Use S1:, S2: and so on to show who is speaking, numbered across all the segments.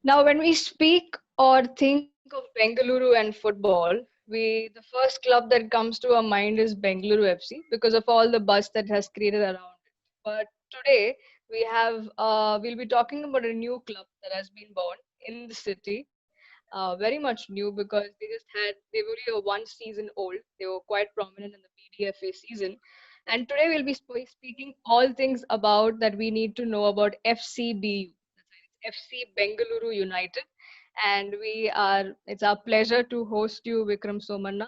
S1: Now, when we speak or think of Bengaluru and football, the first club that comes to our mind is Bengaluru FC because of all the buzz that has created around it. But today we'll be talking about a new club that has been born in the city, very much new because they were only a one season old. They were quite prominent in the BDFA season, and today we'll be speaking all things about that we need to know about FCBU. FC Bengaluru United. And it's our pleasure to host you, Vikram Somanna,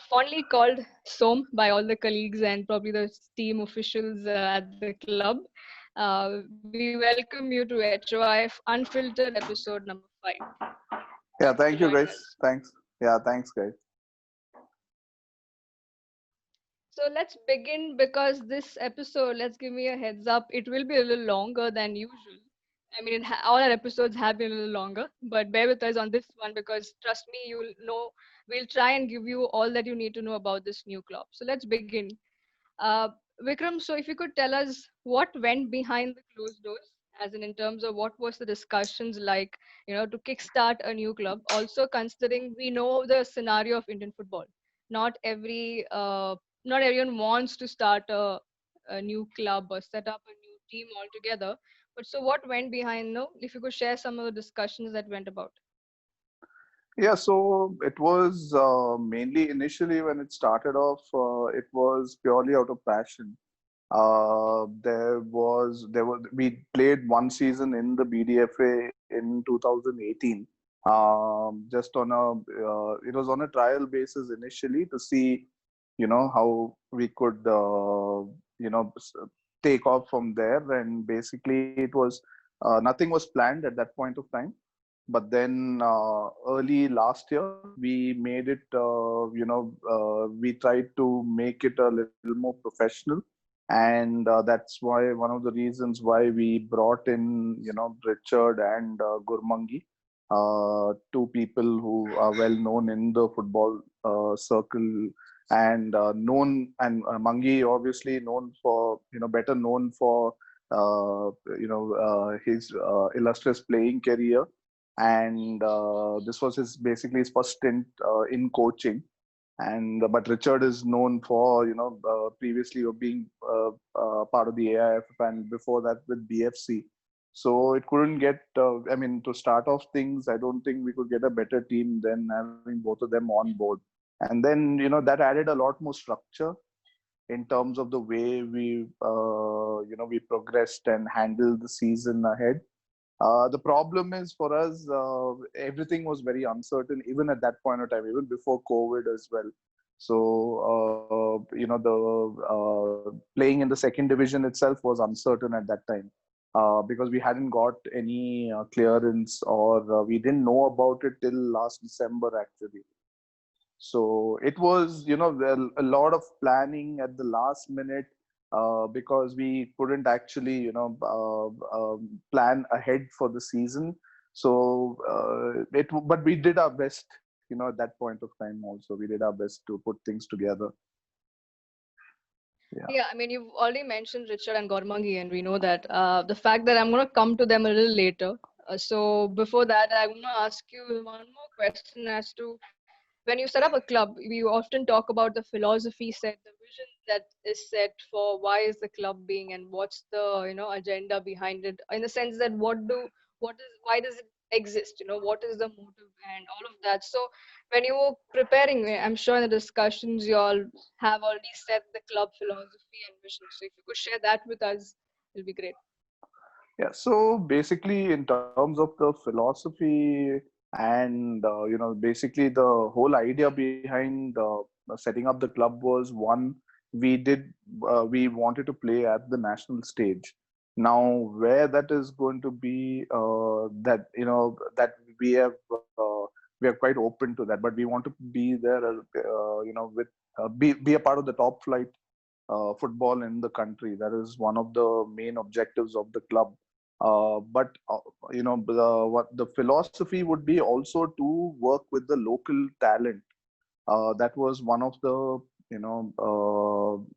S1: fondly called Som by all the colleagues and probably the team officials at the club. We welcome you to HOIF Unfiltered episode number 5. Thank you for
S2: Yeah,
S1: joining
S2: thank you,
S1: us.
S2: guys. Thanks. Yeah, thanks, guys.
S1: So let's begin because this episode, let's give me a heads up, it will be a little longer than usual. I mean, all our episodes have been a little longer, but bear with us on this one because trust me, you'll know, we'll try and give you all that you need to know about this new club. So let's begin. Uh, Vikram, so if you could tell us what went behind the closed doors, as in terms of what was the discussions like, to kickstart a new club. Also considering we know the scenario of Indian football, not every not everyone wants to start a new club or set up a new team altogether. But so what went behind? No, if you could share some of the discussions that went about.
S2: Yeah, so it was mainly initially when it started off, it was purely out of passion. We played one season in the BDFA in 2018. Just on it was on a trial basis initially to see, how we could, take off from there. And basically, nothing was planned at that point of time. But then early last year, we made it, we tried to make it a little more professional. And that's why one of the reasons why we brought in, Richard and Gurmangi, two people who are well known in the football circle and Mangi obviously known for, better known for, his illustrious playing career. And this was basically his first stint in coaching. And but Richard is known for, previously of being part of the AIF and before that with BFC. So it couldn't get, I mean, to start off things, I don't think we could get a better team than having both of them on board. And then, that added a lot more structure in terms of the way we progressed and handled the season ahead. The problem is for us, everything was very uncertain, even at that point of time, even before COVID as well. So, the playing in the second division itself was uncertain at that time because we hadn't got any clearance or we didn't know about it till last December, actually. So it was, a lot of planning at the last minute because we couldn't actually, plan ahead for the season. So but we did our best, at that point of time also. We did our best to put things together. Yeah.
S1: Yeah, I mean, you've already mentioned Richard and Gormangi, and we know that. The fact that I'm going to come to them a little later. So before that, I want to ask you one more question as to when you set up a club, we often talk about the philosophy set, the vision that is set for why is the club being and what's the agenda behind it. In the sense that why does it exist? What is the motive and all of that. So when you were preparing, I'm sure in the discussions you all have already set the club philosophy and vision. So if you could share that with us, it'll be great.
S2: Yeah. So basically, in terms of the philosophy and, basically the whole idea behind setting up the club was one, we wanted to play at the national stage. Now, where that is going to be, that we have, we are quite open to that, but we want to be there, with be a part of the top flight football in the country. That is one of the main objectives of the club. What the philosophy would be also to work with the local talent. That was one of the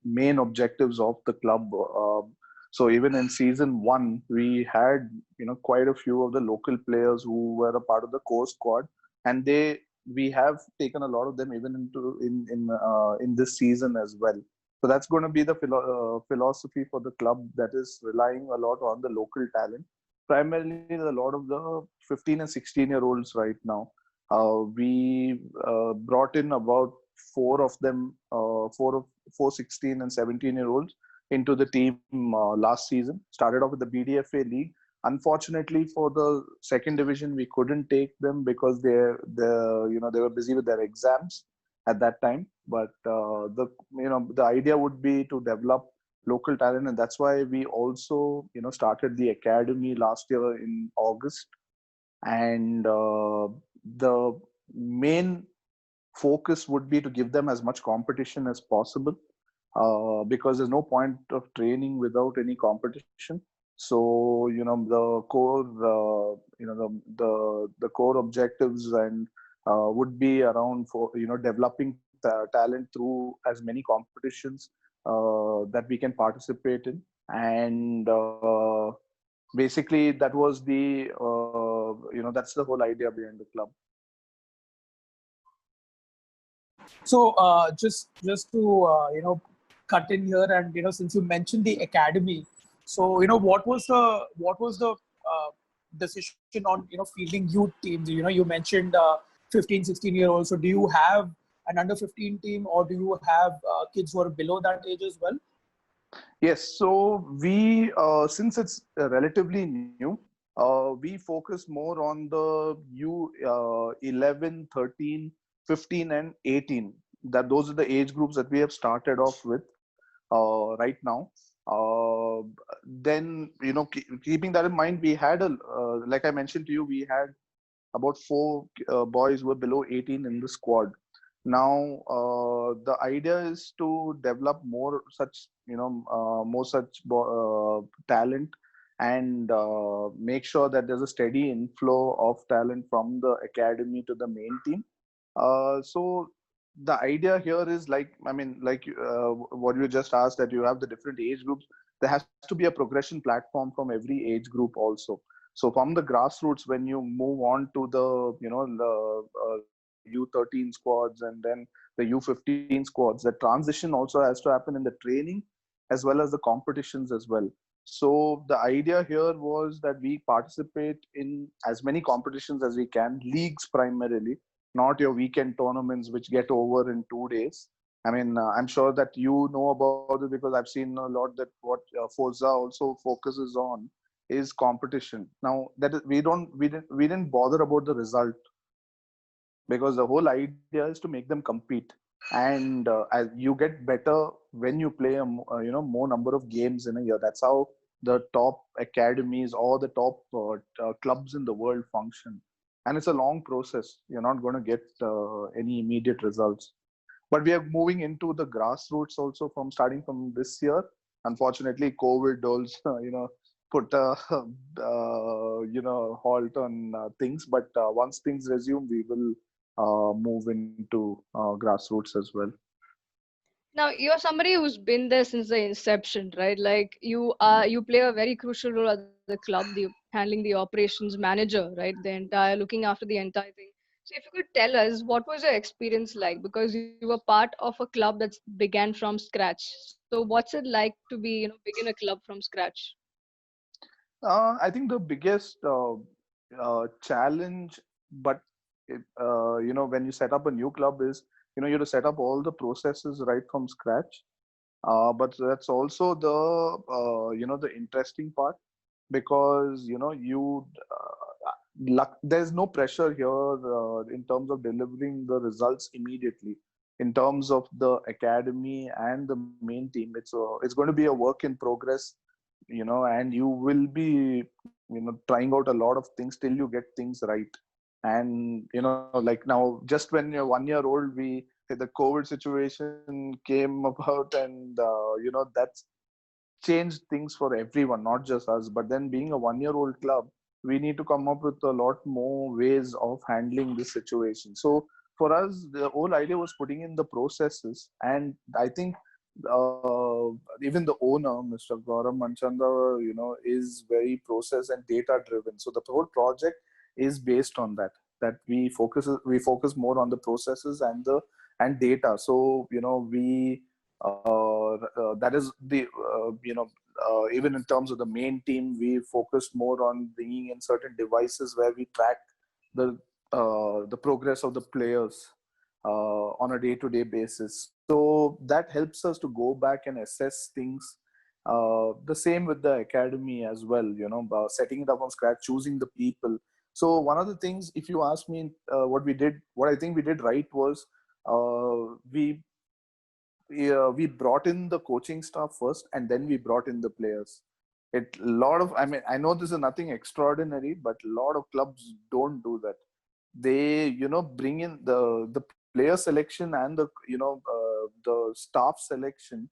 S2: main objectives of the club. So even in season one, we had quite a few of the local players who were a part of the core squad, and we have taken a lot of them even into in this season as well. So that's going to be the philosophy for the club, that is relying a lot on the local talent. Primarily, a lot of the 15 and 16-year-olds right now. We brought in about four of them, four 16 and 17-year-olds into the team last season. Started off with the BDFA league. Unfortunately, for the second division, we couldn't take them because they were busy with their exams at that time. But the idea would be to develop local talent, and that's why we also started the academy last year in August. And the main focus would be to give them as much competition as possible, because there's no point of training without any competition. So the core the core objectives and would be around for developing talent through as many competitions that we can participate in. And basically that was the that's the whole idea behind the club.
S3: So just to cut in here, and since you mentioned the academy, so what was the decision on fielding youth teams? You mentioned 15, 16-year-olds. So do you have an under 15 team, or do you have kids who are below that age as well?
S2: Yes, so we since it's relatively new, we focus more on the U11, 13, 15, and 18. That those are the age groups that we have started off with right now. Then keeping that in mind, we had like I mentioned to you, we had about four boys who were below 18 in the squad. Now the idea is to develop more such talent, and make sure that there's a steady inflow of talent from the academy to the main team. So the idea here is what you just asked, that you have the different age groups. There has to be a progression platform from every age group also. So from the grassroots, when you move on to the U13 squads and then the U15 squads, the transition also has to happen in the training as well as the competitions as well. So the idea here was that we participate in as many competitions as we can, leagues primarily, not your weekend tournaments which get over in 2 days. I mean, I'm sure that you know about it because I've seen a lot that what Forza also focuses on is competition. Now that is, we didn't bother about the result, because the whole idea is to make them compete. And as you get better when you play more number of games in a year. That's how the top academies or the top clubs in the world function. And it's a long process. You're not going to get any immediate results. But we are moving into the grassroots also from starting from this year. Unfortunately, COVID also put a halt on things. But once things resume, we will move into grassroots as well.
S1: Now you're somebody who's been there since the inception, right? Like you play a very crucial role at the club, the handling the operations manager, right? The entire looking after the entire thing. So if you could tell us what was your experience like, because you were part of a club that's began from scratch. So what's it like to be begin a club from scratch?
S2: I think the biggest challenge, but when you set up a new club is you have to set up all the processes right from scratch. But that's also the the interesting part, because there's no pressure here in terms of delivering the results immediately. In terms of the academy and the main team, it's going to be a work in progress, and you will be trying out a lot of things till you get things right. And like now, just when you're 1 year old, the COVID situation came about, and that's changed things for everyone, not just us. But then being a 1 year old club, we need to come up with a lot more ways of handling this situation. So for us, the whole idea was putting in the processes. And I think even the owner, Mr. Gaurav Manchanda, is very process and data driven. So the whole project is based on that. That we focus more on the processes and data. So we that is the even in terms of the main team, we focused more on bringing in certain devices where we track the progress of the players on a day-to-day basis. So that helps us to go back and assess things. The same with the academy as well, setting it up from scratch, choosing the people. So one of the things, if you ask me, what I think we did right was we brought in the coaching staff first, and then we brought in the players. I mean, I know this is nothing extraordinary, but a lot of clubs don't do that. They bring in the player selection and the staff selection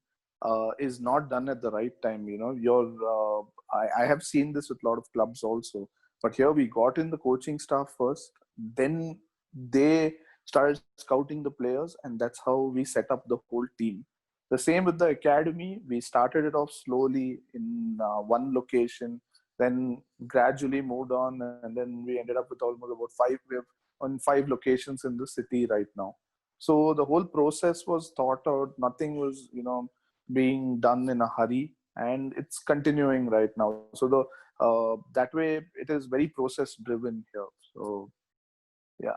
S2: is not done at the right time. I have seen this with a lot of clubs also, but here we got in the coaching staff first, then they started scouting the players, and that's how we set up the whole team. The same with the academy. We started it off slowly in one location, then gradually moved on, and then we ended up with almost about five. We have on 5 locations in the city right now. So the whole process was thought out. Nothing was being done in a hurry, and it's continuing right now. So that way it is very process driven here. So yeah.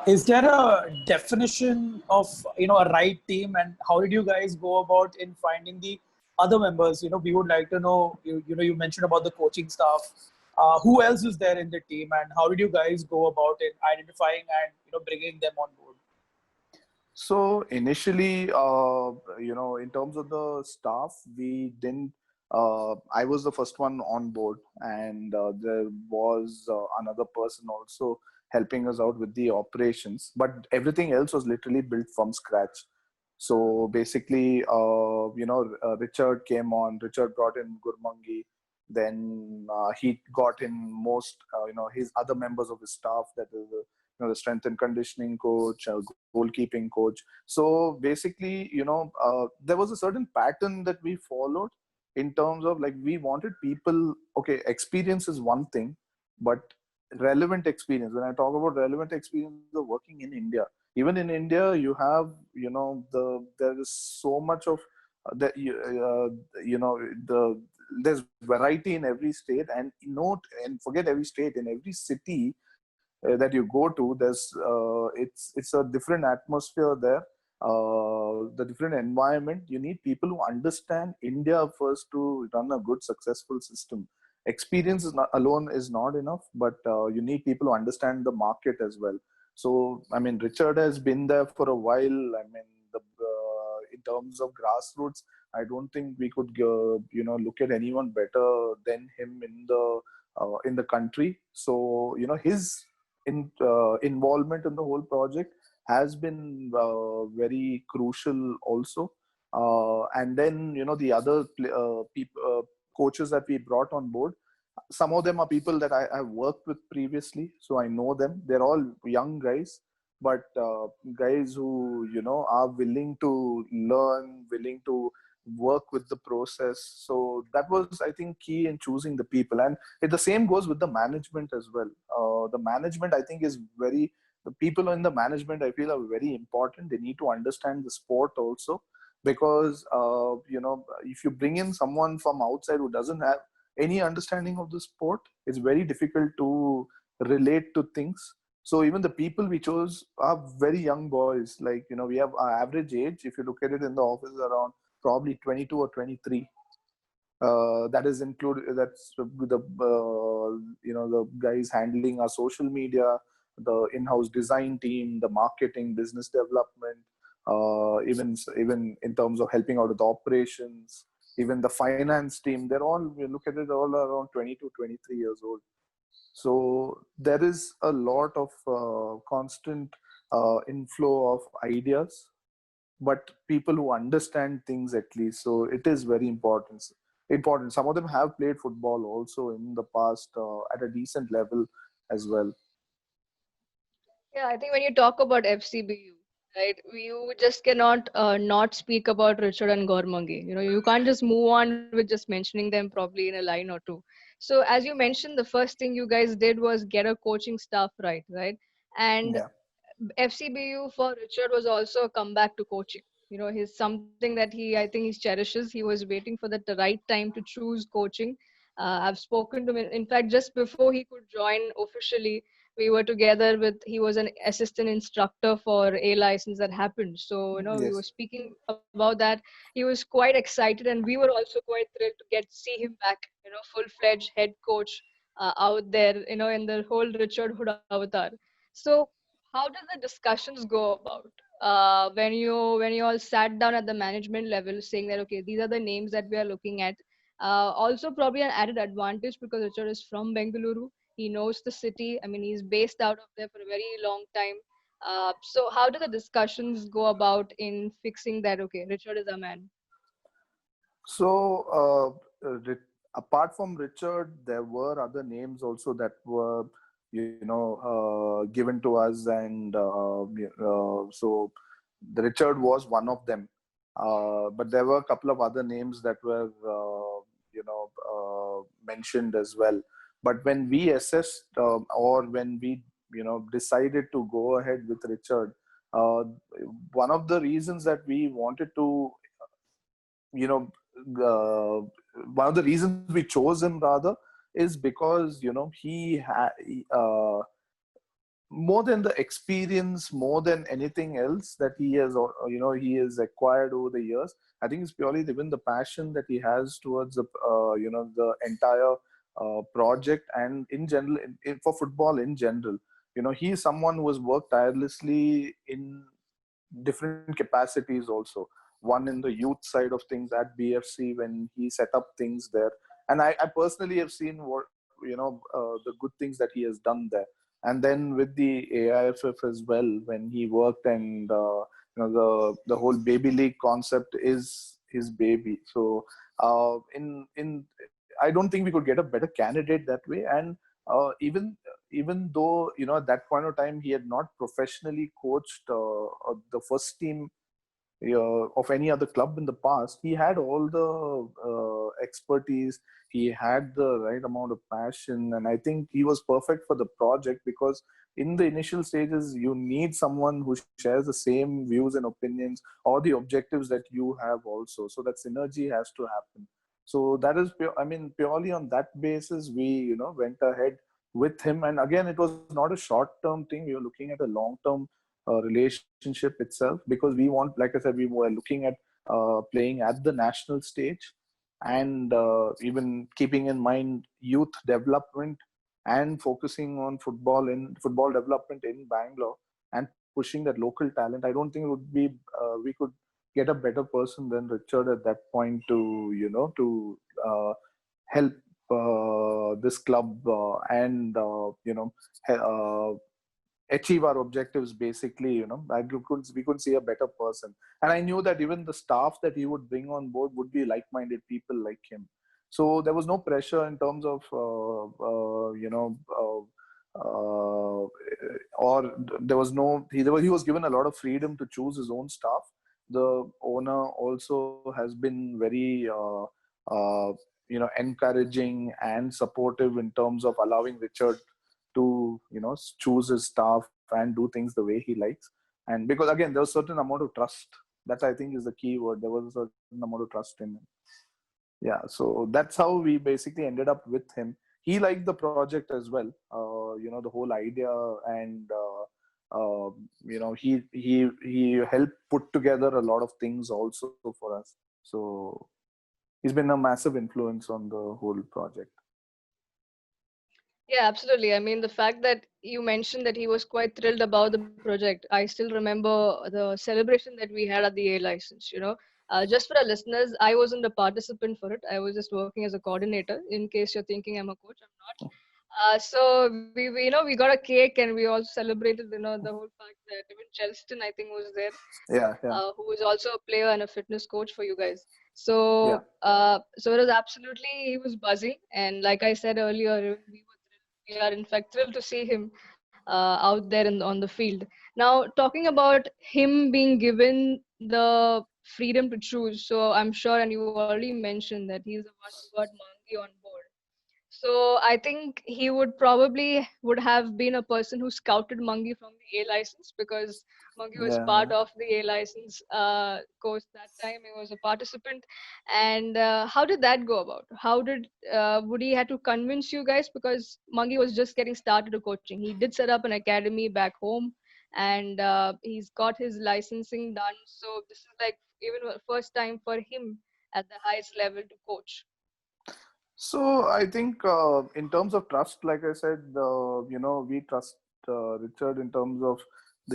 S3: Is there a definition of a right team, and how did you guys go about in finding the other members? We would like to know. You mentioned about the coaching staff. Who else is there in the team, and how did you guys go about it, identifying and bringing them on board?
S2: So initially, in terms of the staff, we didn't. I was the first one on board, and there was another person also helping us out with the operations. But everything else was literally built from scratch. So basically, Richard came on. Richard brought in Gurmangi. Then he got in most, his other members of his staff. That is the strength and conditioning coach, goalkeeping coach. So basically, there was a certain pattern that we followed in terms of, like, we wanted people. Okay, experience is one thing, but relevant experience. When I talk about relevant experience of working in India, even in India, you have there is so much of that there's variety in every state, and forget every state, in every city that you go to, it's a different atmosphere there, the different environment. You need people who understand India first to run a good successful system. Experience alone is not enough, but you need people who understand the market as well. So I mean, Richard has been there for a while. I mean, in terms of grassroots, I don't think we could look at anyone better than him in the country. So his involvement in the whole project has been very crucial also. And then the other coaches that we brought on board, some of them are people that I've worked with previously, so I know them. They're all young guys, but guys who are willing to learn, willing to work with the process. So that was, I think, key in choosing the people. And the same goes with the management as well. The management, I think, is very, the people in the management, I feel, are very important. They need to understand the sport also, because if you bring in someone from outside who doesn't have any understanding of the sport, it's very difficult to relate to things. So even the people we chose are very young boys. Like, we have our average age, if you look at it in the office, around probably 22 or 23. That is included. That's with the the guys handling our social media, the in-house design team, the marketing, business development, even in terms of helping out with operations, even the finance team. They're all, we look at it, all around 22, 23 years old. So there is a lot of constant inflow of ideas, but people who understand things at least. So it is very important. Some of them have played football also in the past at a decent level as well.
S1: Yeah, I think when you talk about FCBU, right? You just cannot not speak about Richard and Gormangi. You can't just move on with just mentioning them probably in a line or two. So as you mentioned, the first thing you guys did was get a coaching staff right? And
S2: Yeah.
S1: FCBU for Richard was also a comeback to coaching. He's something that I think he cherishes. He was waiting for the right time to choose coaching. I've spoken to him. In fact, just before he could join officially, we were together with, he was an assistant instructor for A license that happened. So, we were
S2: Yes.
S1: speaking about that. He was quite excited, and we were also quite thrilled to get see him back, full-fledged head coach out there, in the whole Richard Hood avatar. So how did the discussions go about when you all sat down at the management level saying that, okay, these are the names that we are looking at? Also, probably an added advantage because Richard is from Bengaluru. He knows the city. I mean, he's based out of there for a very long time. So, how do the discussions go about in fixing that? Okay, Richard is a man.
S2: Apart from Richard, there were other names also that were, given to us, and so the Richard was one of them. But there were a couple of other names that were, mentioned as well. But when we assessed, or when we, decided to go ahead with Richard, uh, one of the reasons that we wanted to, you know uh, one of the reasons we chose him rather is because more than the experience, more than anything else that he has, he has acquired over the years. I think it's purely even the passion that he has towards the entire project, and in general, for football in general. He is someone who has worked tirelessly in different capacities also. One in the youth side of things at BFC when he set up things there, and I personally have seen what the good things that he has done there. And then with the AIFF as well, when he worked, and the whole baby league concept is his baby. So in I don't think we could get a better candidate that way. And even though at that point of time he had not professionally coached the first team of any other club in the past, he had all the expertise, he had the right amount of passion, and I think he was perfect for the project, because in the initial stages you need someone who shares the same views and opinions, or the objectives that you have also, so that synergy has to happen. So that is purely on that basis we went ahead with him. And again, it was not a short term thing, we were looking at a long term relationship itself, because we want, like I said, we were looking at playing at the national stage, and even keeping in mind youth development, and focusing on football development in Bangalore, and pushing that local talent. I don't think it would be we could get a better person than Richard at that point to help this club, and achieve our objectives. Basically, we couldn't see a better person. And I knew that even the staff that he would bring on board would be like-minded people like him. So there was no pressure in terms of or there was no he was given a lot of freedom to choose his own staff. The owner also has been very encouraging and supportive in terms of allowing Richard to choose his staff and do things the way he likes. And because again, there was a certain amount of trust, that I think is the key word. There was a certain amount of trust in him. Yeah, so that's how we basically ended up with him. He liked the project as well, the whole idea. And he helped put together a lot of things also for us. So he's been a massive influence on the whole project.
S1: Yeah, absolutely. I mean, the fact that you mentioned that he was quite thrilled about the project. I still remember the celebration that we had at the A license. Just for our listeners, I wasn't a participant for it. I was just working as a coordinator. In case you're thinking I'm a coach, I'm not. So we got a cake, and we also celebrated, the whole fact that even Chelston, I think, was there,
S2: Yeah, yeah,
S1: who is also a player and a fitness coach for you guys.
S2: yeah.
S1: So it was absolutely, he was buzzing, and like I said earlier, we are in fact thrilled to see him out there on the field. Now, talking about him being given the freedom to choose, so I'm sure, and you already mentioned that he's the one who got Monkey on board. So I think he would probably would have been a person who scouted Mungi from the A license, because Mungi was
S2: Yeah.
S1: part of the A license course that time. He was a participant. And how did that go about? How did would he had to convince you guys, because Mungi was just getting started to coaching. He did set up an academy back home, and he's got his licensing done. So this is like even the first time for him at the highest level to coach.
S2: So I think in terms of trust, like I said, we trust Richard in terms of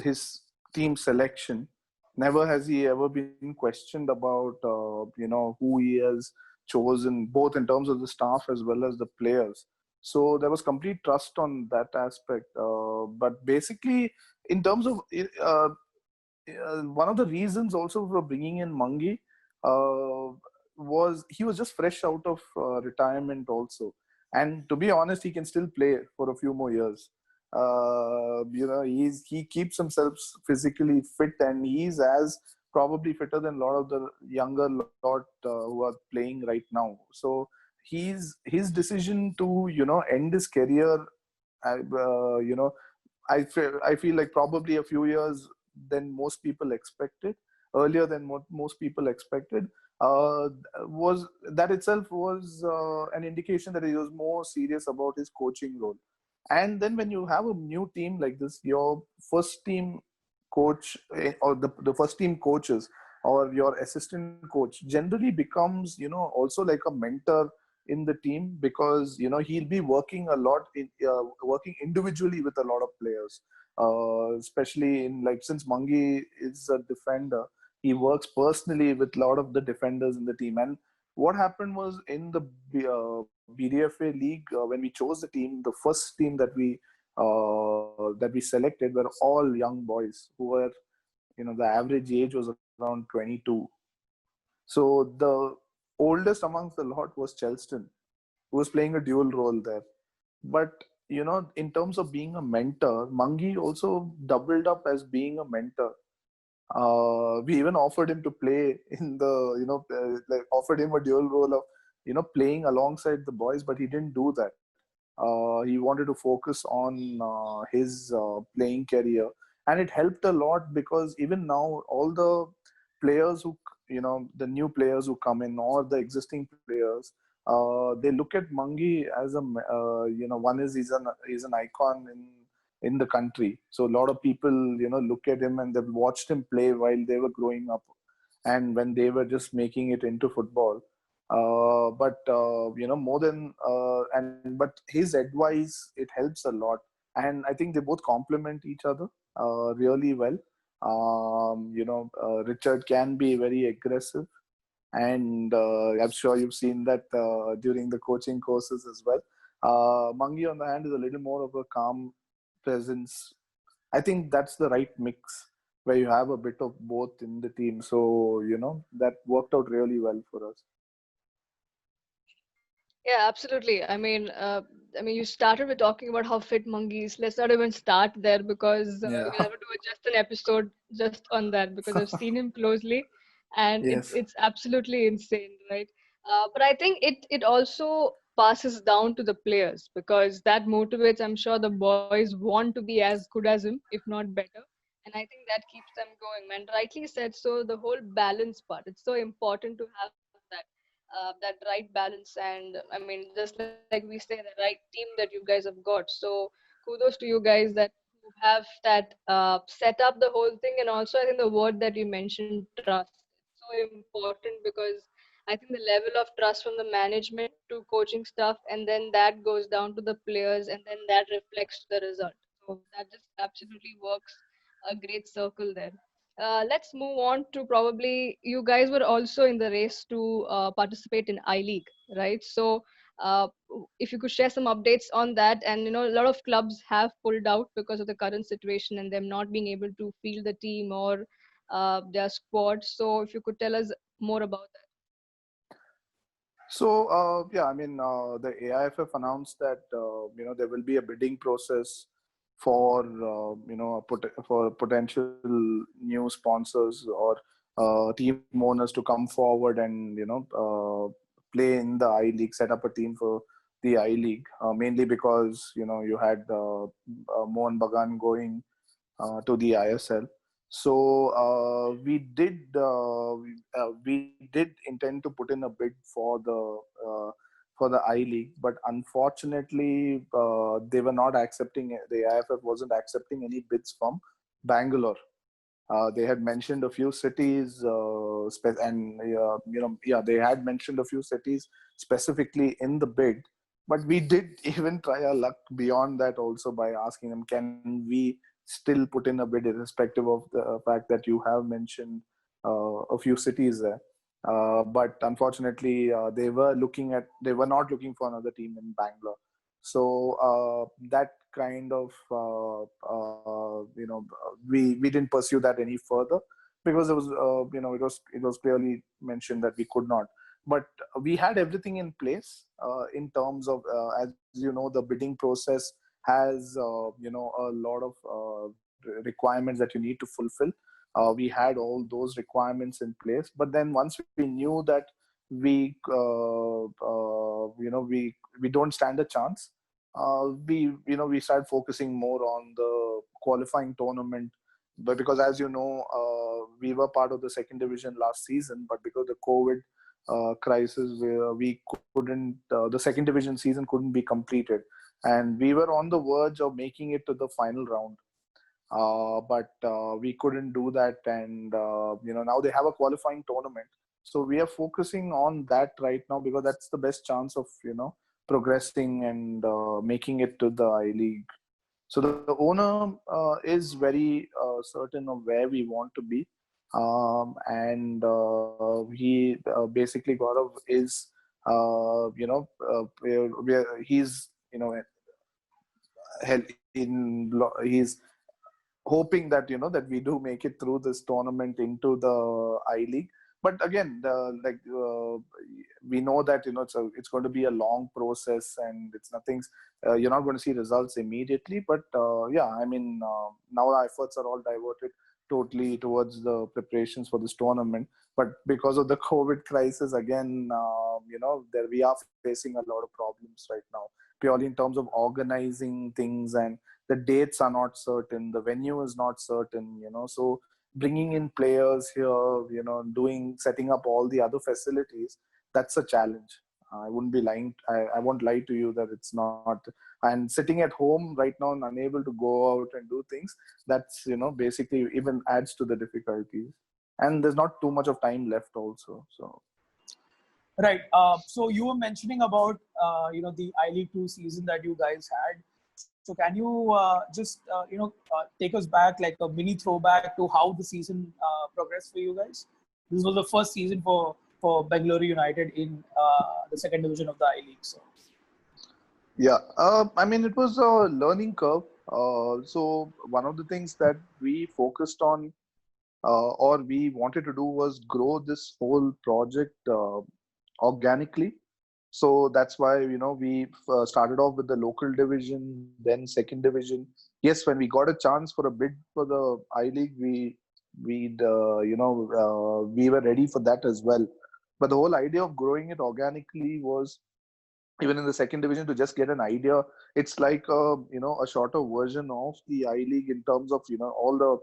S2: his team selection. Never has he ever been questioned about who he has chosen, both in terms of the staff as well as the players. So there was complete trust on that aspect. But basically, in terms of one of the reasons also for bringing in Mangi uh, was he was just fresh out of retirement also, and to be honest, he can still play for a few more years. He keeps himself physically fit, and he's as probably fitter than a lot of the younger lot who are playing right now. So his decision to end his career, you know I feel like probably a few years than most people expected, earlier than what most people expected. Was that itself was an indication that he was more serious about his coaching role. And then when you have a new team like this, your first team coach or the first team coaches or your assistant coach generally becomes also like a mentor in the team, because he'll be working a lot working individually with a lot of players, especially in, like, since Mangi is a defender, he works personally with a lot of the defenders in the team. And what happened was, in the BDFA league, when we chose the team, the first team that we selected were all young boys who were, the average age was around 22. So the oldest amongst the lot was Chelston, who was playing a dual role there. But in terms of being a mentor, Mangi also doubled up as being a mentor. We even offered him to play in the, like, offered him a dual role of, playing alongside the boys, but he didn't do that. He wanted to focus on his playing career, and it helped a lot, because even now all the players who, the new players who come in, or the existing players, they look at Mangi as one is he's an icon in the country. So a lot of people look at him, and they've watched him play while they were growing up, and when they were just making it into football. But more than and but his advice, it helps a lot, and I think they both complement each other really well. Richard can be very aggressive, and I'm sure you've seen that during the coaching courses as well. Mangi, on the hand, is a little more of a calm presence. I think that's the right mix, where you have a bit of both in the team. So that worked out really well for us.
S1: Yeah, absolutely. I mean, you started with talking about how fit monkeys. Let's not even start there, because
S2: Yeah.
S1: we'll have to do just an episode just on that, because I've seen him closely, and it's
S2: Yes.
S1: it's absolutely insane, right? But I think it also passes down to the players, because that motivates. I'm sure the boys want to be as good as him, if not better, and I think that keeps them going. Man, rightly said. So the whole balance part, it's so important to have that right balance. And I mean, just like we say, the right team that you guys have got. So kudos to you guys that who have that set up the whole thing. And also, I think the word that you mentioned, trust, it's so important, because I think the level of trust from the management to coaching staff, and then that goes down to the players, and then that reflects the result. So that just absolutely works a great circle there. Let's move on to, probably you guys were also in the race to participate in I League, right? So if you could share some updates on that. And a lot of clubs have pulled out because of the current situation and them not being able to field the team or their squad. So if you could tell us more about that.
S2: So yeah, I mean, the AIFF announced that there will be a bidding process for for potential new sponsors or team owners to come forward and play in the I League, set up a team for the I League, mainly because you had Mohan Bagan going to the ISL. So we did intend to put in a bid for the I League, but unfortunately they were not accepting. The IFF wasn't accepting any bids from Bangalore. They had mentioned a few cities, they had mentioned a few cities specifically in the bid. But we did even try our luck beyond that also by asking them, can we still put in a bid irrespective of the fact that you have mentioned a few cities there. But unfortunately, they were not looking for another team in Bangalore. So that kind of we didn't pursue that any further because it was clearly mentioned that we could not. But we had everything in place in terms of as you know, the bidding process has a lot of requirements that you need to fulfill. We had all those requirements in place, but then once we knew that we don't stand a chance, we started focusing more on the qualifying tournament. But because as you know, we were part of the second division last season, but because of the COVID crisis, where we couldn't the second division season couldn't be completed, and we were on the verge of making it to the final round. But we couldn't do that, and now they have a qualifying tournament, so we are focusing on that right now because that's the best chance of progressing and making it to the I League. So the owner is very certain of where we want to be, and he basically Gaurav is he's he's hoping that that we do make it through this tournament into the I League. But again, we know that it's going to be a long process, and it's nothing. You're not going to see results immediately. But yeah, I mean, now our efforts are all diverted totally towards the preparations for this tournament. But because of the COVID crisis, again, there we are facing a lot of problems right now, purely in terms of organizing things, and the dates are not certain, the venue is not certain, so bringing in players here, setting up all the other facilities, that's a challenge. I wouldn't be lying. I won't lie to you that it's not. And sitting at home right now and unable to go out and do things, that's basically even adds to the difficulties. And there's not too much of time left also. So
S3: Right. So you were mentioning about the I League 2 season that you guys had. So can you just take us back, like a mini throwback to how the season progressed for you guys? This was the first season for Bengaluru United in the second division of the I League. So
S2: yeah, I mean, it was a learning curve. So one of the things that we focused on or we wanted to do was grow this whole project organically. So that's why we started off with the local division, then second division. Yes, when we got a chance for a bid for the I League, we were ready for that as well. But the whole idea of growing it organically was, even in the second division, to just get an idea. It's like a shorter version of the I League in terms of all the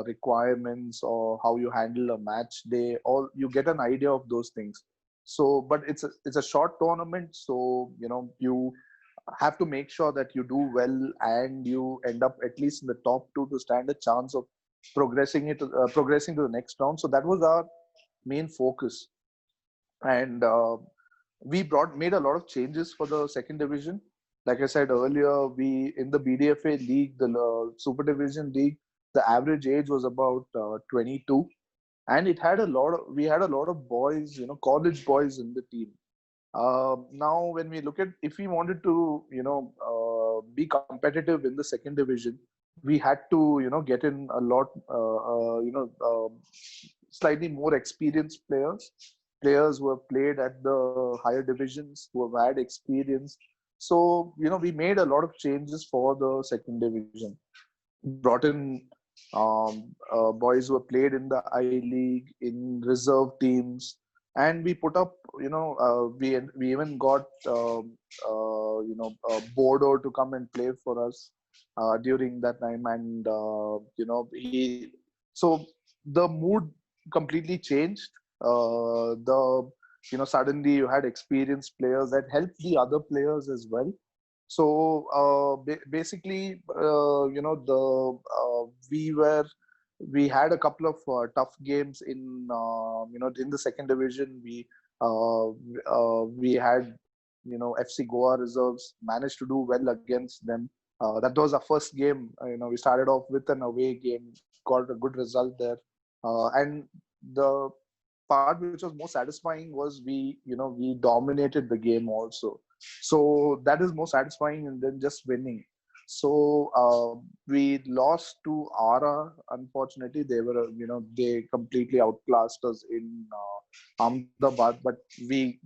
S2: requirements or how you handle a match day, or you get an idea of those things. So but it's a short tournament, so you have to make sure that you do well and you end up at least in the top two to stand a chance of progressing to the next round. So that was our main focus. And we made a lot of changes for the second division. Like I said earlier, we in the BDFA league, the Super Division league, the average age was about 22, and we had a lot of boys, college boys in the team. Now, when we look at, if we wanted to, be competitive in the second division, we had to, get in a lot, slightly more experienced players who have played at the higher divisions, who have had experience. So, we made a lot of changes for the second division. Brought in boys who have played in the I League, in reserve teams, and we put up, we even got, Bordeaux to come and play for us during that time, and so the mood completely changed. Suddenly you had experienced players that helped the other players as well. So basically, we had a couple of tough games in the second division. We had FC Goa reserves, managed to do well against them. That was our first game. We started off with an away game, got a good result there, and the part which was most satisfying was we dominated the game also. So that is more satisfying than just winning. So we lost to Ara. Unfortunately, they completely outclassed us in Ahmedabad, but we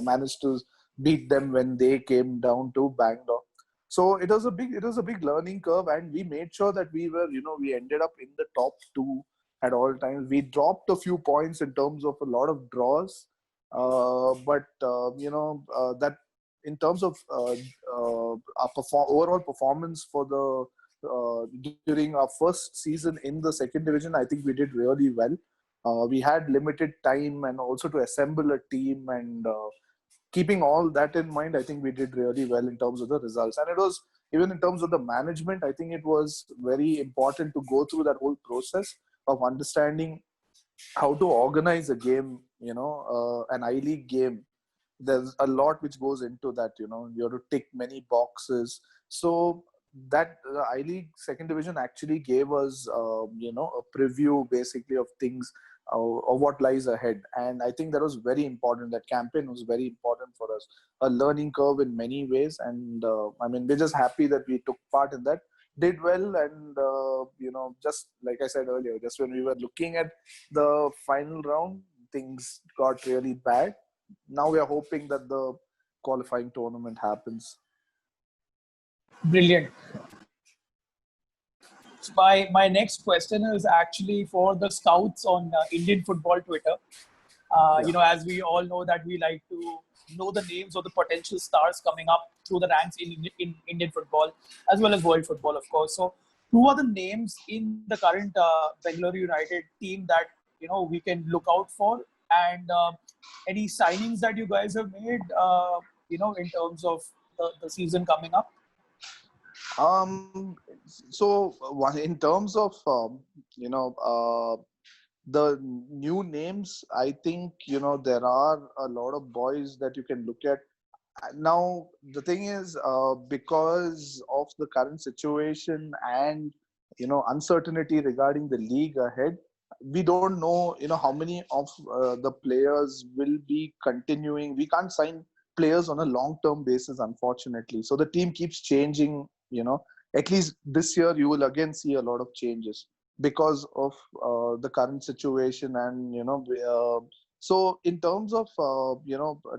S2: managed to beat them when they came down to Bangalore. So it was a big learning curve, and we made sure that we ended up in the top two at all times. We dropped a few points in terms of a lot of draws, but that in terms of our overall performance for the during our first season in the second division, I think we did really well. We had limited time and also to assemble a team, and keeping all that in mind, I think we did really well in terms of the results. And it was, even in terms of the management, I think it was very important to go through that whole process of understanding how to organize a game, an I League game. There's a lot which goes into that. You have to tick many boxes. So that I League second division actually gave us a preview basically of things, of what lies ahead. And I think that was very important. That campaign was very important for us, a learning curve in many ways. And we're just happy that we took part in that, did well. And just like I said earlier, just when we were looking at the final round, things got really bad. Now we are hoping that the qualifying tournament happens.
S3: Brilliant. So my next question is actually for the scouts on Indian football Twitter. As we all know that we like to know the names of the potential stars coming up through the ranks in Indian football as well as world football, of course. So, who are the names in the current Bangalore United team that we can look out for, and any signings that you guys have made, in terms of the season coming up?
S2: In terms of the new names, I think there are a lot of boys that you can look at. Now the thing is, because of the current situation and uncertainty regarding the league ahead, we don't know how many of the players will be continuing. We can't sign players on a long term basis, unfortunately, so the team keeps changing. At least this year you will again see a lot of changes because of the current situation. And so in terms of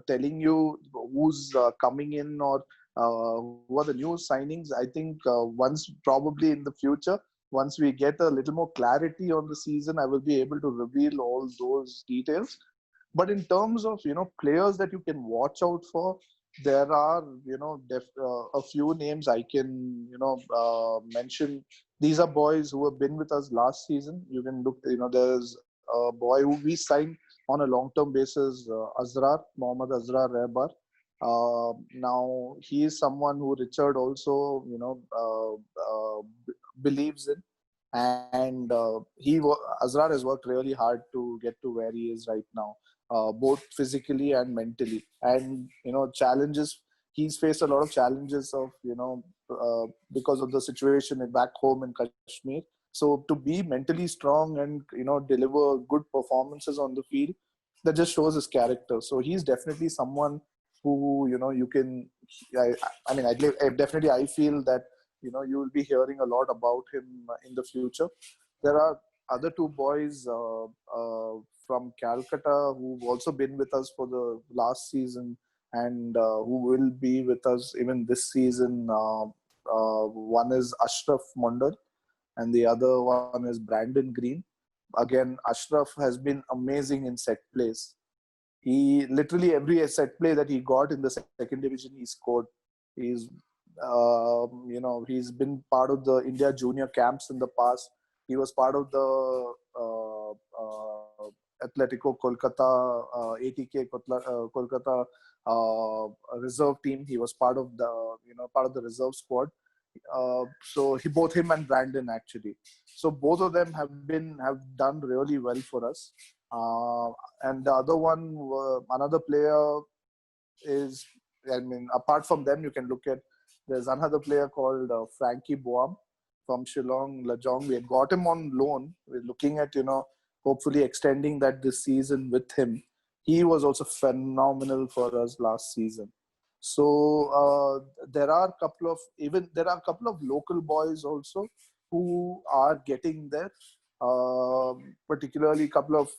S2: telling you who's coming in, or who are the new signings, I think once, probably in the future, once we get a little more clarity on the season, I will be able to reveal all those details. But in terms of players that you can watch out for, there are a few names I can mention. These are boys who have been with us last season. You can look, there's a boy who we signed on a long-term basis, Mohammad Azrar Rehbar. Now he is someone who Richard also believes in, and Azrar has worked really hard to get to where he is right now, both physically and mentally. And challenges, he's faced a lot of challenges of because of the situation back home in Kashmir. So to be mentally strong and deliver good performances on the field, that just shows his character. So he's definitely someone who you can. I feel that you will be hearing a lot about him in the future. There are other two boys from Calcutta who've also been with us for the last season. and who will be with us even this season. One is Ashraf Mondal, and the other one is Brandon Green. Again, Ashraf has been amazing in set plays. He literally every set play that he got in the second division, he scored. He's he's been part of the India junior camps in the past. He was part of the Atletico Kolkata ATK Kolkata reserve team. He was part of the part of the reserve squad. So both him and Brandon actually. So both of them have done really well for us. And the other one, another player is, I mean, apart from them, you can look at, there's another player called Frankie Boam from Shillong Lajong. We had got him on loan. We're looking at, hopefully extending that this season with him. He was also phenomenal for us last season. So there are a couple of local boys also who are getting there. Particularly a couple of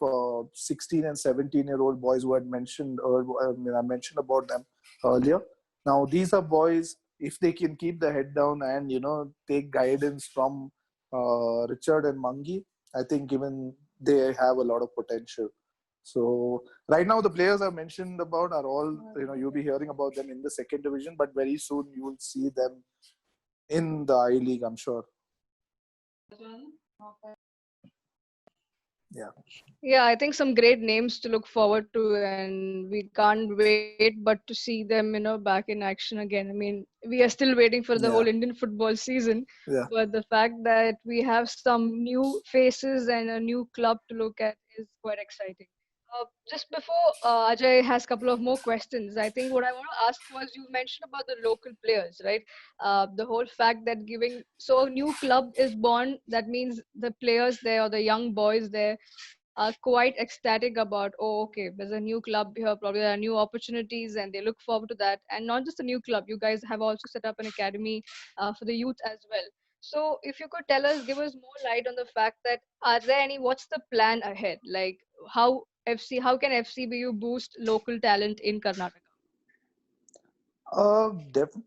S2: 16 and 17-year-old boys who had mentioned, I mentioned about them earlier. Now these are boys, if they can keep the head down and take guidance from Richard and Mangi, I think even they have a lot of potential. So right now the players I mentioned about are all, you'll be hearing about them in the second division, but very soon you will see them in the I League, I'm sure.
S1: Yeah, I think some great names to look forward to, and we can't wait but to see them, back in action again. I mean, we are still waiting for the whole Indian football season,
S2: Yeah.
S1: but the fact that we have some new faces and a new club to look at is quite exciting. Just before Ajay has a couple of more questions, I think what I want to ask was, you mentioned about the local players, right? The whole fact that so a new club is born, that means the players there or the young boys there are quite ecstatic about, oh, okay, there's a new club here, probably there are new opportunities, and they look forward to that. And not just a new club, you guys have also set up an academy for the youth as well. So if you could give us more light on the fact that, what's the plan ahead? Like, how can FCBU boost local talent in Karnataka?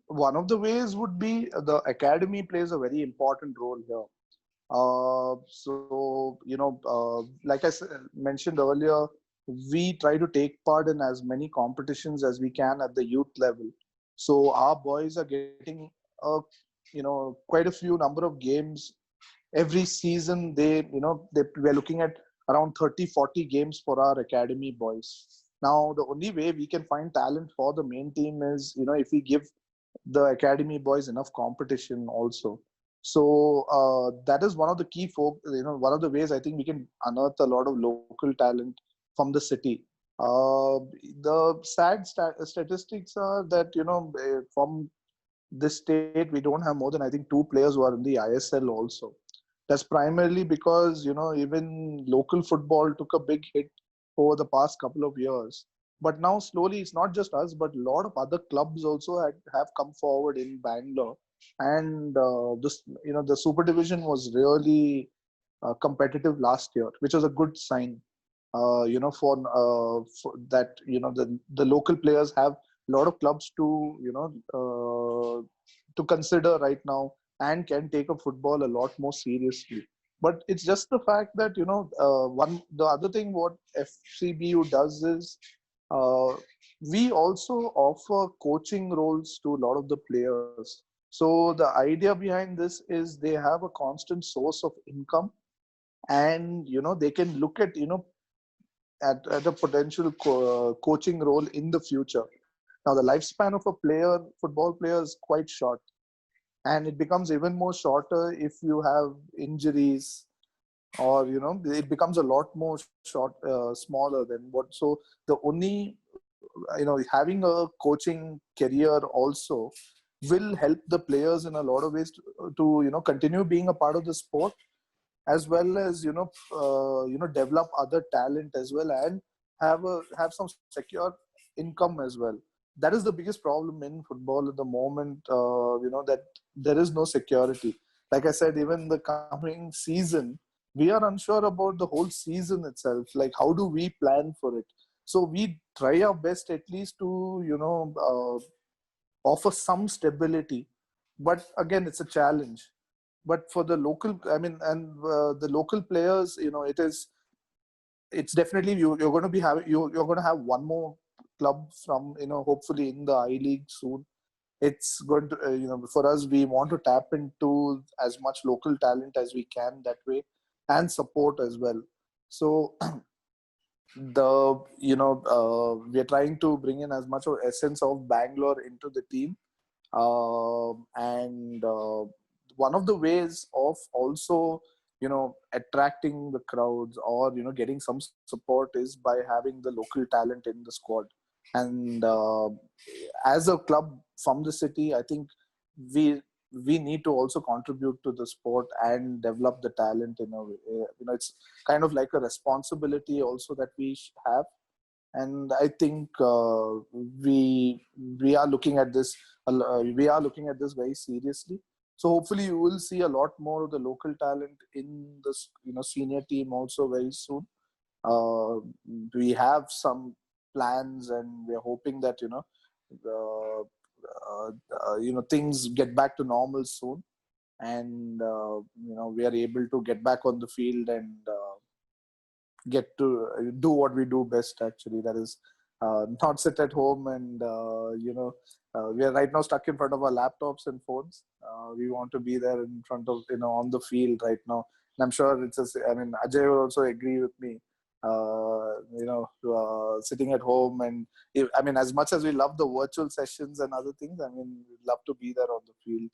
S2: One of the ways would be the academy plays a very important role here. Like mentioned earlier, we try to take part in as many competitions as we can at the youth level. So our boys are getting, quite a few number of games every season. We're looking at around 30, 40 games for our academy boys. Now, the only way we can find talent for the main team is, if we give the academy boys enough competition also. So that is one of the one of the ways I think we can unearth a lot of local talent from the city. The sad statistics are that, from this state, we don't have more than, I think, 2 players who are in the ISL also. That's primarily because, even local football took a big hit over the past couple of years. But now slowly, it's not just us, but a lot of other clubs also have come forward in Bangalore. And the Super Division was really competitive last year, which was a good sign. For that, the local players have a lot of clubs to consider right now, and can take up football a lot more seriously. But it's just the fact that, the other thing what FCBU does is, we also offer coaching roles to a lot of the players. So the idea behind this is they have a constant source of income, and they can look at at a potential coaching role in the future. Now the lifespan of a football player is quite short, and it becomes even more shorter if you have injuries, or it becomes a lot more smaller than what. So the only, having a coaching career also will help the players in a lot of ways to continue being a part of the sport, as well as develop other talent as well, and have some secure income as well. That is the biggest problem in football at the moment, that there is no security. Like I said, even the coming season, we are unsure about the whole season itself. Like, how do we plan for it? So we try our best at least to offer some stability, but again it's a challenge. But for the local, I mean, and the local players, it's definitely you're going to be having you're going to have one more club from hopefully in the I League soon. It's going to for us, we want to tap into as much local talent as we can that way, and support as well. So we're trying to bring in as much of essence of Bangalore into the team. And one of the ways of also attracting the crowds, or getting some support, is by having the local talent in the squad. And as a club from the city, I think we need to also contribute to the sport and develop the talent in a way. It's kind of like a responsibility also that we have. And I think we are looking at this very seriously. So hopefully you will see a lot more of the local talent in the senior team also very soon. We have some plans, and we're hoping that things get back to normal soon, and we are able to get back on the field and get to do what we do best, actually. That is not sit at home and we are right now stuck in front of our laptops and phones. We want to be there in front of on the field right now. And I'm sure I mean, Ajay will also agree with me. Sitting at home, and I mean, as much as we love the virtual sessions and other things, I mean, we'd love to be there on the field.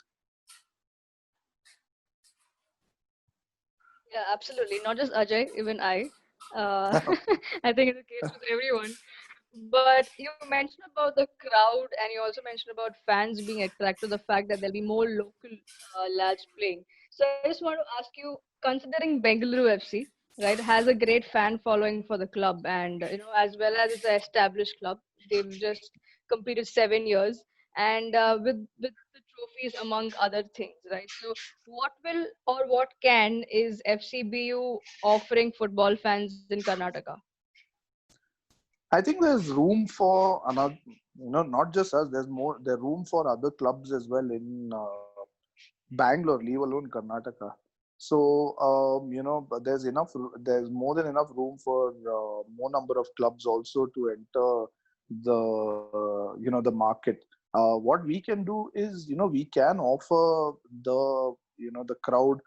S1: Yeah, absolutely. Not just Ajay, even I. I think it's the case with everyone. But you mentioned about the crowd, and you also mentioned about fans being attracted to the fact that there'll be more local lads playing. So I just want to ask you, considering Bengaluru FC, right, has a great fan following for the club, and as well as it's an established club, they've just completed 7 years, and with the trophies among other things, right? So what will or what can is FCBU offering football fans in Karnataka?
S2: I think there's room for another, not just us. There's room for other clubs as well in Bangalore, leave alone Karnataka. So but there's more than enough room for more number of clubs also to enter the market. What we can do is, we can offer the crowd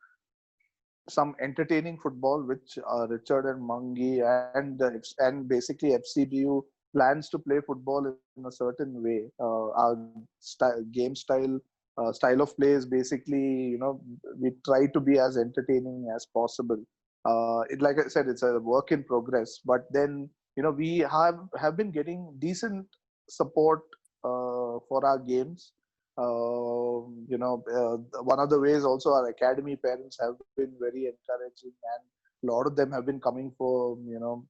S2: some entertaining football, which Richard and Mangi and basically FCBU plans to play football in a certain way. Our game style of play is basically, we try to be as entertaining as possible. Like I said, it's a work in progress, but then we have been getting decent support for our games. One of the ways also, our academy parents have been very encouraging, and a lot of them have been coming for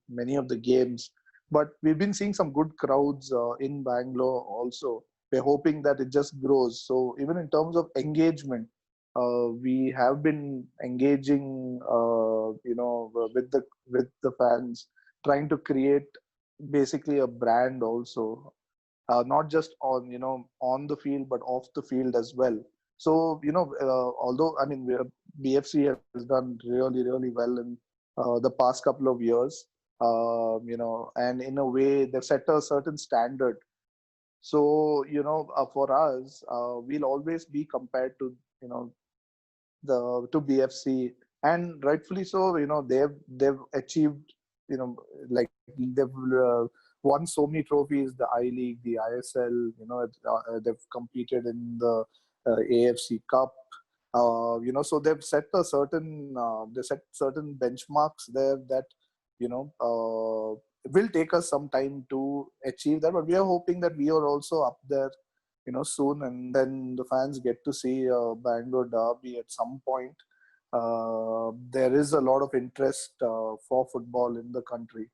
S2: many of the games. But we've been seeing some good crowds in Bangalore also. We're hoping that it just grows. So even in terms of engagement, we have been engaging with the fans, trying to create basically a brand also, not just on the field, but off the field as well. So although, I mean, BFC has done really, really well in the past couple of years, and in a way they've set a certain standard. So for us, we'll always be compared to to BFC, and rightfully so. They've achieved, like, they've won so many trophies: the I League, the ISL. They've competed in the AFC Cup. So they set certain benchmarks there that it will take us some time to achieve that, but we are hoping that we are also up there soon, and then the fans get to see Bangalore derby at some point. There is a lot of interest for football in the country.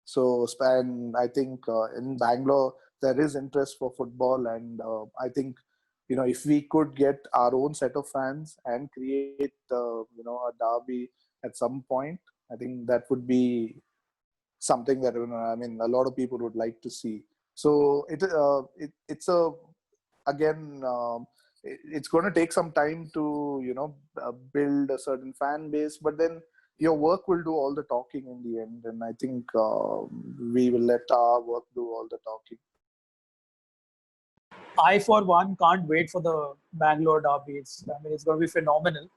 S2: So, I think in Bangalore there is interest for football, and I think if we could get our own set of fans and create a derby at some point, I think that would be something that I mean a lot of people would like to see. So it's a again it's going to take some time to build a certain fan base, but then your work will do all the talking in the end, and I think we will let our work do all the talking.
S3: I, for one, can't wait for the Bangalore derby. I mean, it's going to be phenomenal.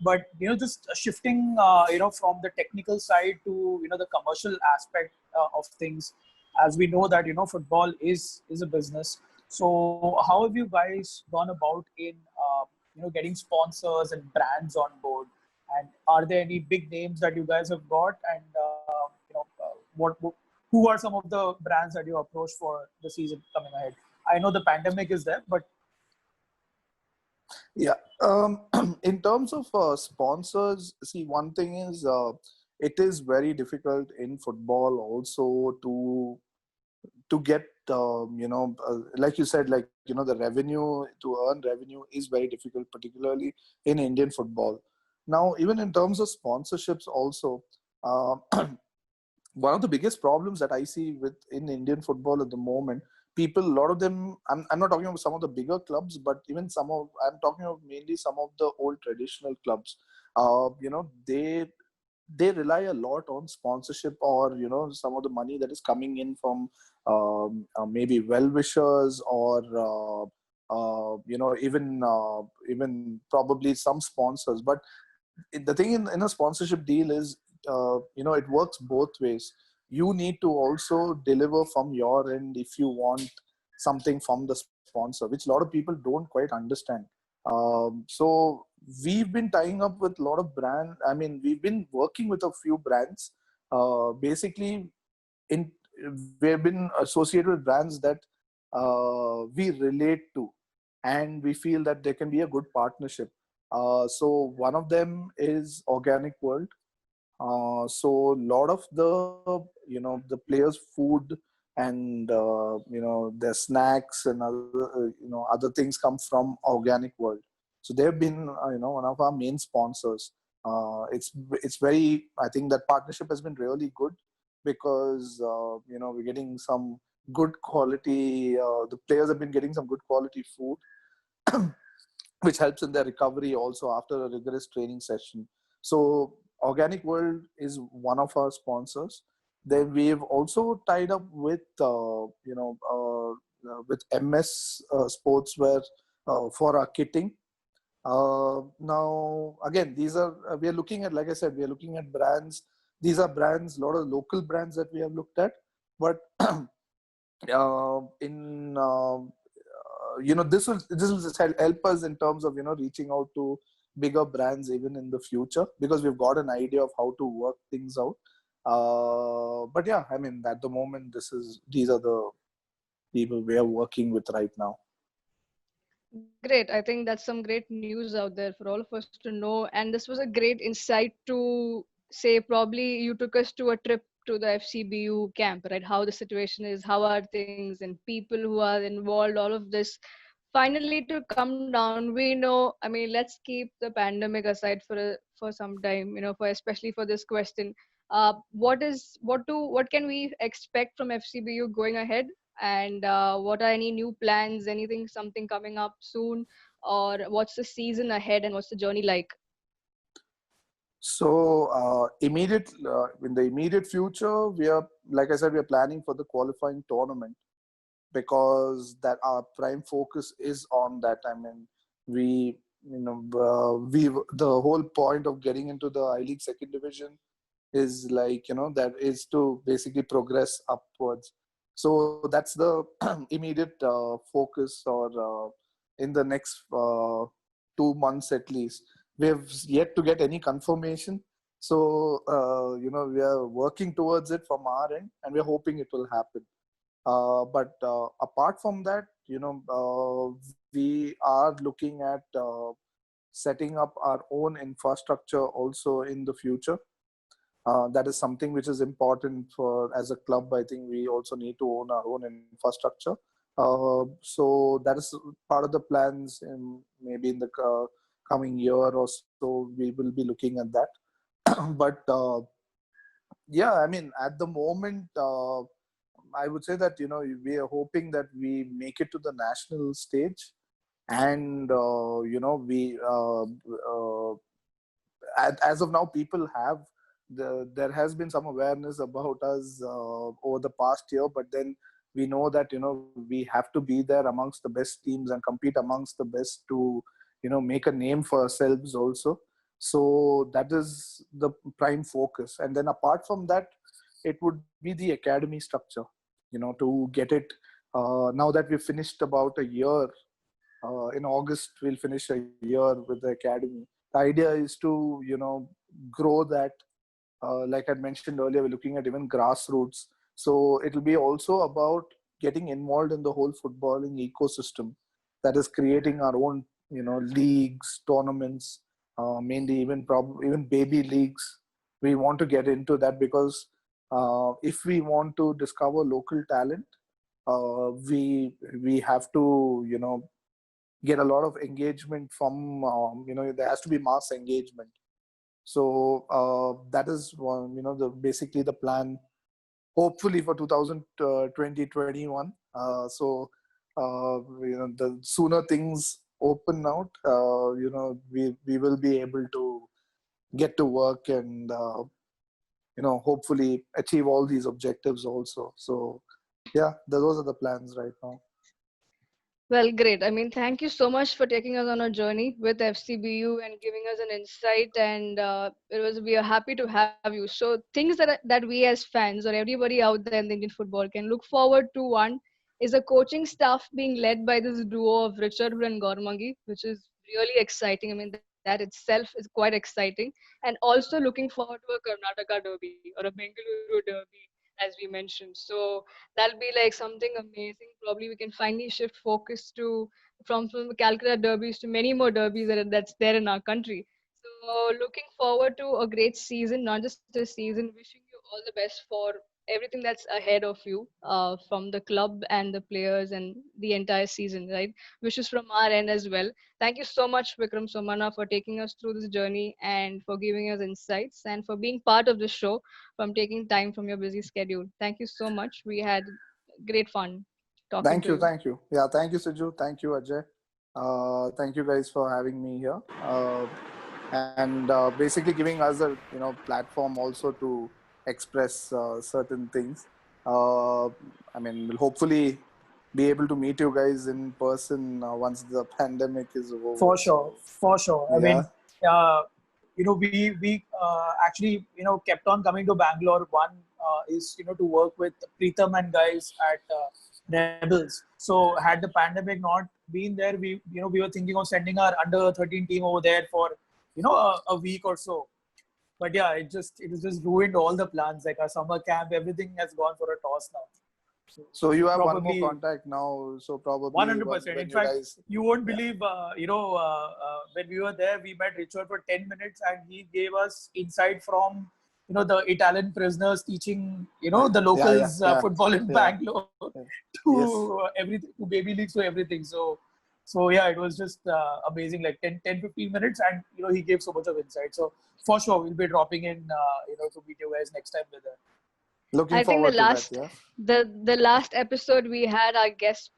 S3: But just shifting, from the technical side to the commercial aspect of things, as we know that football is a business. So, how have you guys gone about in getting sponsors and brands on board? And are there any big names that you guys have got? And what who are some of the brands that you approach for the season coming ahead? I know the pandemic is there, but
S2: Yeah. In terms of sponsors, see, one thing is it is very difficult in football also to get like you said, like the revenue, to earn revenue is very difficult, particularly in Indian football. Now, even in terms of sponsorships also, uh, one of the biggest problems that I see with in Indian football at the moment, people, a lot of them, I'm not talking about some of the bigger clubs, but even I'm talking of mainly some of the old traditional clubs. They rely a lot on sponsorship, or some of the money that is coming in from maybe well-wishers, or even probably some sponsors. But the thing in a sponsorship deal is, it works both ways. You need to also deliver from your end if you want something from the sponsor, which a lot of people don't quite understand. So we've been tying up with a lot of brands. I mean, we've been working with a few brands. Basically, in we've been associated with brands that we relate to, and we feel that there can be a good partnership. So one of them is Organic World. So a lot of the players' food and their snacks and other things come from Organic World. So they've been one of our main sponsors. It's very, I think that partnership has been really good, because we're getting some good quality. The players have been getting some good quality food, which helps in their recovery also after a rigorous training session. So Organic World is one of our sponsors. Then we've also tied up with with MS Sportswear for our kitting. Now again, these are we are looking at, like I said, we are looking at brands. These are brands, a lot of local brands that we have looked at, but in this will help us in terms of reaching out to bigger brands even in the future, because we've got an idea of how to work things out. But yeah, I mean, at the moment, these are the people we are working with right now.
S1: Great. I think that's some great news out there for all of us to know. And this was a great insight to say, probably you took us to a trip to the FCBU camp, right? How the situation is, how are things, and people who are involved, all of this. Finally, to come down, we know, I mean, let's keep the pandemic aside for some time, for especially for this question. What can we expect from FCBU going ahead? And what are any new plans, something coming up soon, or what's the season ahead and what's the journey like?
S2: So in the immediate future, we are, like I said, we are planning for the qualifying tournament, because that our prime focus is on that. I mean, we the whole point of getting into the I League second division is like, that is to basically progress upwards. So that's the immediate focus, or in the next 2 months at least. We have yet to get any confirmation. So, we are working towards it from our end, and we're hoping it will happen. But apart from that, we are looking at setting up our own infrastructure also in the future. That is something which is important for, as a club. I think we also need to own our own infrastructure. So that is part of the plans, in maybe in the coming year or so. We will be looking at that. But Yeah, I mean, at the moment, I would say that, we are hoping that we make it to the national stage, and we as of now, people have there has been some awareness about us over the past year, but then we know that we have to be there amongst the best teams and compete amongst the best to make a name for ourselves also. So that is the prime focus, and then apart from that, it would be the academy structure, to get it. Now that we've finished about a year, in August we'll finish a year with the academy. The idea is to grow that. Like I mentioned earlier, we're looking at even grassroots. So it'll be also about getting involved in the whole footballing ecosystem, that is creating our own leagues, tournaments, mainly even baby leagues. We want to get into that because if we want to discover local talent, we have to get a lot of engagement from there has to be mass engagement. So that is one, the basically the plan, hopefully for 2021. So the sooner things open out, we will be able to get to work and hopefully achieve all these objectives also. So yeah, those are the plans right now.
S1: Well, great. I mean, thank you so much for taking us on a journey with FCBU and giving us an insight. And we are happy to have you. So things that we as fans or everybody out there in the Indian football can look forward to, one is a coaching staff being led by this duo of Richard and Gormangi, which is really exciting. I mean, that itself is quite exciting. And also looking forward to a Karnataka derby or a Bengaluru derby, as we mentioned. So that'll be like something amazing. Probably we can finally shift focus to from Calcutta derbies to many more derbies that's there in our country. So looking forward to a great season, not just a season. Wishing you all the best for everything that's ahead of you, from the club and the players and the entire season. Right? Wishes from our end as well. Thank you so much, Vikram Somana, for taking us through this journey and for giving us insights and for being part of the show, from taking time from your busy schedule. Thank you so much. We had great fun talking
S2: Thank
S1: to
S2: you,
S1: you.
S2: thank you. Yeah, thank you, Siju. Thank you, Ajay. Thank you guys for having me here, and basically giving us a platform also to express certain things. Uh, I mean, we'll hopefully be able to meet you guys in person once the pandemic is over.
S3: For sure,
S2: So
S3: for sure. I
S2: yeah,
S3: mean, we actually kept on coming to Bangalore. One is to work with Preetham and guys at Rebels. So had the pandemic not been there, we were thinking of sending our under 13 team over there for a week or so. But yeah, it has just ruined all the plans. Like our summer camp, everything has gone for a toss now. So
S2: so you have one more
S3: probably
S2: contact now. So probably
S3: 100%.
S2: when
S3: In
S2: you
S3: fact,
S2: guys,
S3: you won't
S2: yeah,
S3: believe, when we were there, we met Richard for 10 minutes and he gave us insight from, the Italian prisoners teaching, the
S2: yeah, yeah,
S3: locals
S2: yeah,
S3: football in
S2: yeah,
S3: Bangalore
S2: yeah. Yes.
S3: to everything, to baby leagues, to everything. So yeah, it was just amazing, like 10, 15 minutes. And, he gave so much of insight. So for sure, we'll be dropping in, to meet you guys next time with her.
S2: Looking
S1: I think
S2: forward to that. Yeah.
S1: the last episode we had our guest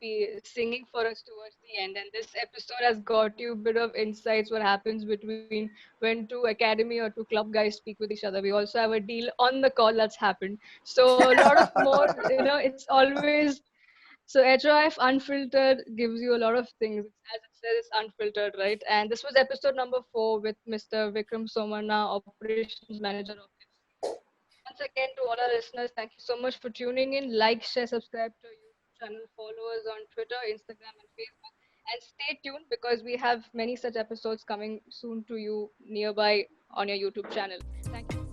S1: singing for us towards the end, and this episode has got you a bit of insights what happens between when two academy or two club guys speak with each other. We also have a deal on the call that's happened. So a lot of more, it's always so HOF Unfiltered gives you a lot of things. As it says, it's unfiltered, right? And this was episode number 4 with Mr. Vikram Somana, operations manager of FC. Once again, to all our listeners, thank you so much for tuning in. Like, share, subscribe to our YouTube channel, follow us on Twitter, Instagram, and Facebook. And stay tuned because we have many such episodes coming soon to you nearby on your YouTube channel. Thank you.